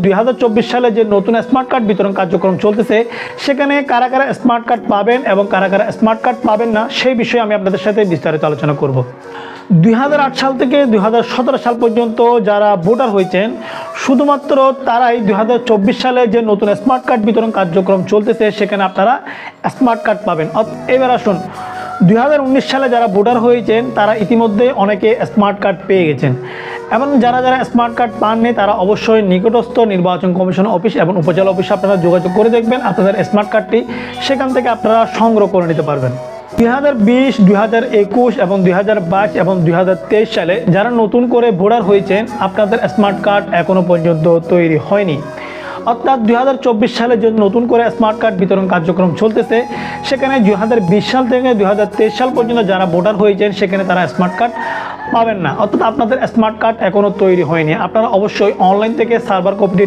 2024 সালে যে নতুন স্মার্ট কার্ড বিতরণ কার্যক্রম চলতেছে সেখানে কারা কারা স্মার্ট কার্ড পাবেন এবং কারা কারা স্মার্ট কার্ড পাবেন না সেই বিষয়ে আমি আপনাদের সাথে বিস্তারিত আলোচনা করব। 2008 সাল থেকে 2017 সাল পর্যন্ত যারা ভোটার হয়েছেন শুধুমাত্র তারাই 2024 সালে যে নতুন স্মার্ট কার্ড বিতরণ কার্যক্রম চলতেছে সেখানে আপনারা স্মার্ট কার্ড পাবেন। এবার আসুন, 2019 সালে যারা ভোটার হয়েছেন তারা ইতিমধ্যে অনেকে স্মার্ট কার্ড পেয়ে গেছেন এবং যারা যারা স্মার্ট কার্ড পাননি তারা অবশ্যই নিকটস্থ নির্বাচন কমিশন অফিস এবং উপজেলা অফিসে আপনারা যোগাযোগ করে দেখবেন আপনাদের স্মার্ট কার্ডটি সেখান থেকে আপনারা সংগ্রহ করে নিতে পারবেন। 2020, 2021 এবং 2022 এবং 2023 সালে যারা নতুন করে ভোটার হয়েছেন আপনাদের স্মার্ট কার্ড এখনও পর্যন্ত তৈরি হয়নি। অর্থাৎ 2024 সালে যে নতুন করে স্মার্ট কার্ড বিতরণ কার্যক্রম চলতেছে সেখানে 2020 সাল থেকে 2023 সাল পর্যন্ত যারা ভোটার হয়েছেন সেখানে তারা স্মার্ট কার্ড পাবেন না। অর্থাৎ আপনাদের স্মার্ট কার্ড এখনও তৈরি হয়নি। আপনারা অবশ্যই অনলাইন থেকে সার্ভার কপিটি